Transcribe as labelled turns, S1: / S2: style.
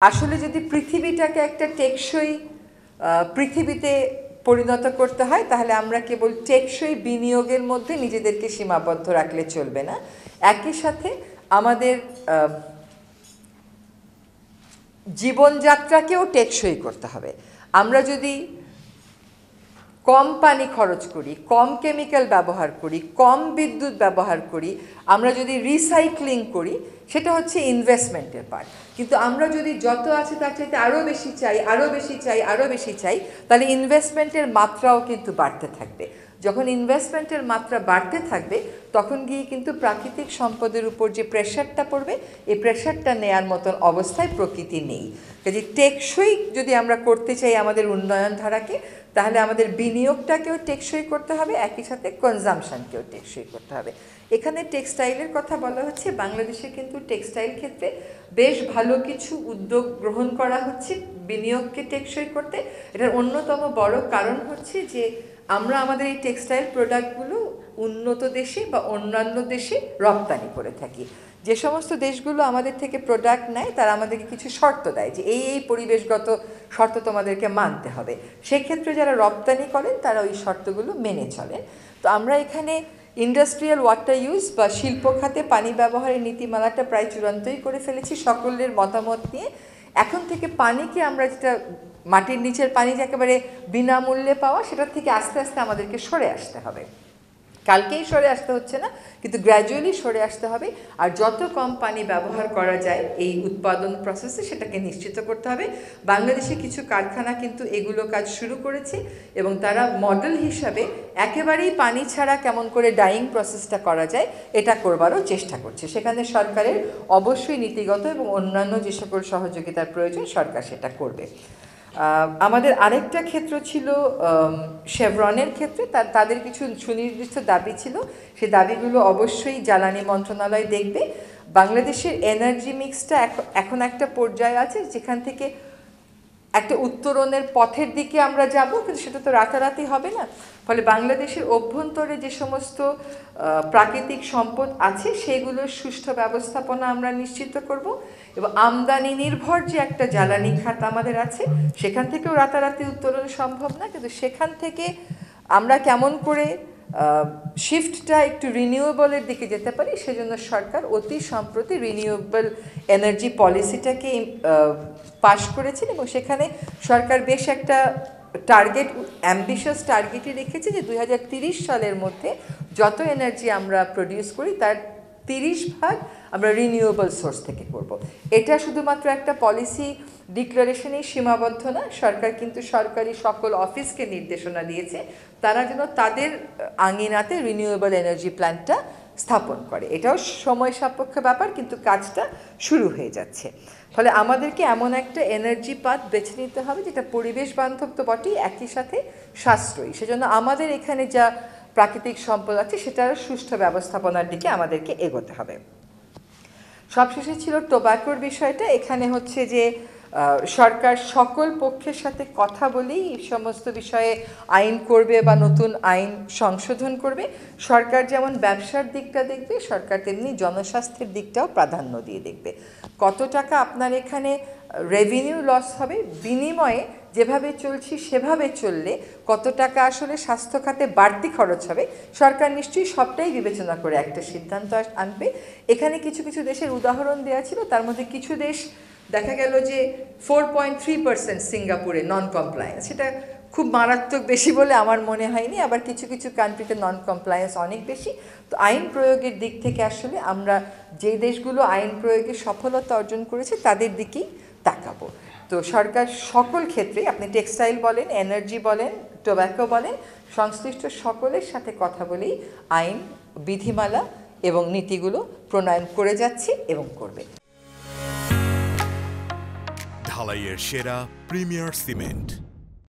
S1: আসলে যদি পৃথিবীটাকে একটা টেকসই পৃথিবীতে পরিণত করতে হয় তাহলে আমরা কেবল টেকসই বিনিয়োগের মধ্যে নিজেদেরকে সীমাবদ্ধ রাখলে চলবে না। একই সাথে আমাদের জীবনযাত্রাকেও টেকসই করতে হবে। আমরা যদি কম পানি খরচ করি, কম কেমিক্যাল ব্যবহার করি, কম বিদ্যুৎ ব্যবহার করি, আমরা যদি রিসাইক্লিং করি, সেটা হচ্ছে ইনভেস্টমেন্টের পার্ট। কিন্তু আমরা যদি যত আছে তার চাইতে আরও বেশি চাই, আরও বেশি চাই, আরও বেশি চাই, তাহলে ইনভেস্টমেন্টের মাত্রাও কিন্তু বাড়তে থাকবে। যখন ইনভেস্টমেন্টের মাত্রা বাড়তে থাকবে তখন গিয়ে কিন্তু প্রাকৃতিক সম্পদের উপর যে প্রেশারটা পড়বে, এই প্রেশারটা নেয়ার মতন অবস্থায় প্রকৃতি নেই। কাজে টেকসই যদি আমরা করতে চাই আমাদের উন্নয়ন ধারাকে, তাহলে আমাদের বিনিয়োগটাকেও টেকসই করতে হবে, একই সাথে কনজামশনকেও টেকসই করতে হবে। এখানে টেক্সটাইলের কথা বলা হচ্ছে। বাংলাদেশে কিন্তু টেক্সটাইল ক্ষেত্রে বেশ ভালো কিছু উদ্যোগ গ্রহণ করা হচ্ছে বিনিয়োগকে টেকসই করতে। এটার অন্যতম বড় কারণ হচ্ছে যে আমরা আমাদের এই টেক্সটাইল প্রোডাক্টগুলো উন্নত দেশে বা অন্যান্য দেশে রপ্তানি করে থাকি। যে সমস্ত দেশগুলো আমাদের থেকে প্রোডাক্ট নেয় তারা আমাদেরকে কিছু শর্ত দেয় যে এই পরিবেশগত শর্ত তোমাদেরকে মানতে হবে। সেক্ষেত্রে যারা রপ্তানি করেন তারা ওই শর্তগুলো মেনে চলেন। তো আমরা এখানে ইন্ডাস্ট্রিয়াল ওয়াটার ইউজ বা শিল্প খাতে পানি ব্যবহারের নীতিমালাটা প্রায় চূড়ান্তই করে ফেলেছি সকলের মতামত নিয়ে। এখন থেকে পানিকে আমরা যেটা মাটির নিচের পানি যে একেবারে বিনামূল্যে পাওয়া, সেটার থেকে আস্তে আস্তে আমাদেরকে সরে আসতে হবে। কালকেই সরে আসতে হচ্ছে না, কিন্তু গ্র্যাজুয়ালি সরে আসতে হবে। আর যত কম পানি ব্যবহার করা যায় এই উৎপাদন প্রসেসে সেটাকে নিশ্চিত করতে হবে। বাংলাদেশে কিছু কারখানা কিন্তু এগুলো কাজ শুরু করেছে এবং তারা মডেল হিসাবে একেবারেই পানি ছাড়া কেমন করে ডাইং প্রসেসটা করা যায় এটা করবারও চেষ্টা করছে। সেখানে সরকারের অবশ্যই নীতিগত এবং অন্যান্য যে সকল সহযোগিতার প্রয়োজন সরকার সেটা করবে। আমাদের আরেকটা ক্ষেত্র ছিল শেভরনের ক্ষেত্রে, তাদের কিছু সুনির্দিষ্ট দাবি ছিল। সেই দাবিগুলো অবশ্যই জ্বালানি মন্ত্রণালয় দেখবে। বাংলাদেশের এনার্জি মিক্সটা এখন একটা পর্যায়ে আছে যেখান থেকে একটা উত্তরণের পথের দিকে আমরা যাব, কিন্তু সেটা তো রাতারাতি হবে না। ফলে বাংলাদেশের অভ্যন্তরে যে সমস্ত প্রাকৃতিক সম্পদ আছে সেগুলোর সুষ্ঠু ব্যবস্থাপনা আমরা নিশ্চিত করব এবং আমদানি নির্ভর যে একটা জ্বালানি খাত আমাদের আছে সেখান থেকেও রাতারাতি উত্তরণ সম্ভব না, কিন্তু সেখান থেকে আমরা কেমন করে শিফটটা একটু রিনিউয়েবলের দিকে যেতে পারি সেজন্য সরকার অতি সম্প্রতি রিনিউয়েবল এনার্জি পলিসিটাকে পাশ করেছেন এবং সেখানে সরকার বেশ একটা টার্গেট, অ্যাম্বিশাস টার্গেটই রেখেছে যে 2030 সালের মধ্যে যত এনার্জি আমরা প্রডিউস করি তার 30% আমরা রিনিউয়েবল সোর্স থেকে করব। এটা শুধুমাত্র একটা পলিসি ডিক্লারেশনেই সীমাবদ্ধ না, সরকার কিন্তু সরকারি সকল অফিসকে নির্দেশনা দিয়েছে তারা যেন তাদের আঙিনাতে রিনিউয়েবল এনার্জি প্ল্যান্টটা স্থাপন করে। এটাও সময় সাপেক্ষ ব্যাপার, কিন্তু কাজটা শুরু হয়ে যাচ্ছে। ফলে আমাদেরকে এমন একটা এনার্জি পাথ বেছে নিতে হবে যেটা পরিবেশ বান্ধব তো বটেই, একই সাথে সাশ্রয়ী। সেজন্য আমাদের এখানে যা প্রাকৃতিক সম্পদ আছে সেটার সুষ্ঠু ব্যবস্থাপনার দিকে আমাদেরকে এগোতে হবে। সবশেষে ছিল টোব্যাকোর বিষয়টা। এখানে হচ্ছে যে সরকার সকল পক্ষের সাথে কথা বলেই এই সমস্ত বিষয়ে আইন করবে বা নতুন আইন সংশোধন করবে। সরকার যেমন ব্যবসার দিকটা দেখবে, সরকার তেমনি জনস্বাস্থ্যের দিকটাও প্রাধান্য দিয়ে দেখবে। কত টাকা আপনার এখানে রেভিনিউ লস হবে, বিনিময়ে যেভাবে চলছি সেভাবে চললে কত টাকা আসলে স্বাস্থ্য খাতে বাড়তি খরচ হবে, সরকার নিশ্চয়ই সবটাই বিবেচনা করে একটা সিদ্ধান্ত আনবে। এখানে কিছু কিছু দেশের উদাহরণ দেওয়া ছিল, তার মধ্যে কিছু দেশ দেখা গেল যে 4.3% সিঙ্গাপুরে নন কমপ্লায়েন্স, সেটা খুব মারাত্মক বেশি বলে আমার মনে হয়নি। আবার কিছু কিছু কান্ট্রিতে নন কমপ্লায়েন্স অনেক বেশি। তো আইন প্রয়োগের দিক থেকে আসলে আমরা যে দেশগুলো আইন প্রয়োগে সফলতা অর্জন করেছে তাদের দিকেই তাকাবো। তো সরকার সকল ক্ষেত্রে, আপনি টেক্সটাইল বলেন, এনার্জি বলেন, টোব্যাকো বলেন, সংশ্লিষ্ট সকলের সাথে কথা বলেই আইন, বিধিমালা এবং নীতিগুলো প্রণয়ন করে যাচ্ছে এবং করবে।
S2: ঢালাইয়ের সেরা প্রিমিয়ার সিমেন্ট।